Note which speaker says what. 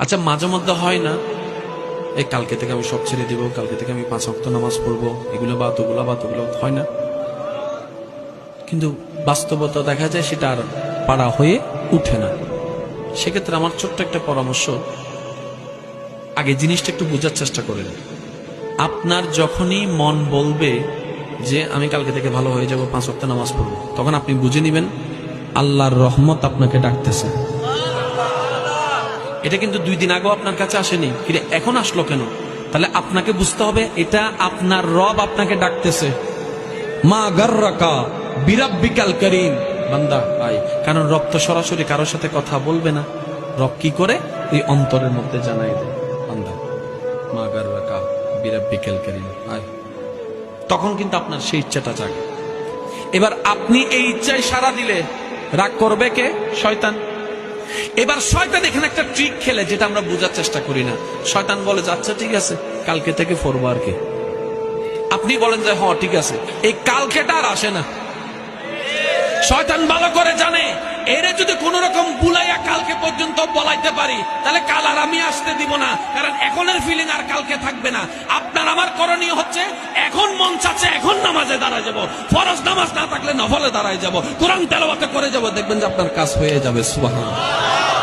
Speaker 1: আচ্ছা, মাঝে মধ্যে হয় না এই কালকে থেকে আমি সব ছেড়ে দিব, কালকে থেকে আমি 5 ওয়াক্ত নামাজ পড়বো, এগুলো বাদ ওগুলো বাদ, ওগুলো হয় না? কিন্তু বাস্তবতা দেখা যায় সেটা আর পারা হয়ে উঠে না। সেক্ষেত্রে আমার ছোট্ট একটা পরামর্শ, আগে জিনিসটা একটু বোঝার চেষ্টা করেন। আপনার যখনই মন বলবে যে আমি কালকে থেকে ভালো হয়ে যাব, 5 ওয়াক্ত নামাজ পড়বো, তখন আপনি বুঝে নিবেন আল্লাহর রহমত আপনাকে ডাকতেছে। এটা কিন্তু 2 দিন আগেও আপনার কাছে আসেনি, কিন্তু এখন আসলো কেন? তাহলে আপনাকে বুঝতে হবে এটা আপনার রব আপনাকে ডাকতেছে। মা গাররাকা বিরাব্বিকাল কারীম, বান্দা আয়। কারণ রব তো সরাসরি কারোর সাথে কথা বলবে না। রব কি করে? এই অন্তরের মধ্যে জানাই দেয়, বান্দা মা গাররাকা বিরাব্বিকাল কারীম আয়। তখন কিন্তু আপনার সেই ইচ্ছাটা জাগে। এবার আপনি এই ইচ্ছায় সাড়া দিলে রাগ করবে কে? শয়তান। এবার শয়তান এখানে একটা ট্রিক খেলে, যেটা আমরা বোঝার চেষ্টা করি না। শয়তান বলে যে আচ্ছা ঠিক আছে, কালকে থেকে পড়বো আর কি। আপনি বলেন যে হ্যাঁ ঠিক আছে, এই কালকেটা আর আসে না। শয়তান ভালো করে জানে এরে যদি কোন রকম বুলাইয়া কালকে পর্যন্ত বলাইতে পারি, তাহলে কাল আর আমি আসতে দিব না। কারণ এখনের ফিলিং আর কালকে থাকবে না। আপনার আমার করণীয় হচ্ছে, এখন মন চাচ্ছে এখন নামাজে দাঁড়ায় যাব, ফরজ নামাজ না থাকলে নফলে দাঁড়ায় যাব, কোরআন তেলাওয়াত করে যাব, দেখবেন যে আপনার কাজ হয়ে যাবে। সুবহানাল্লাহ।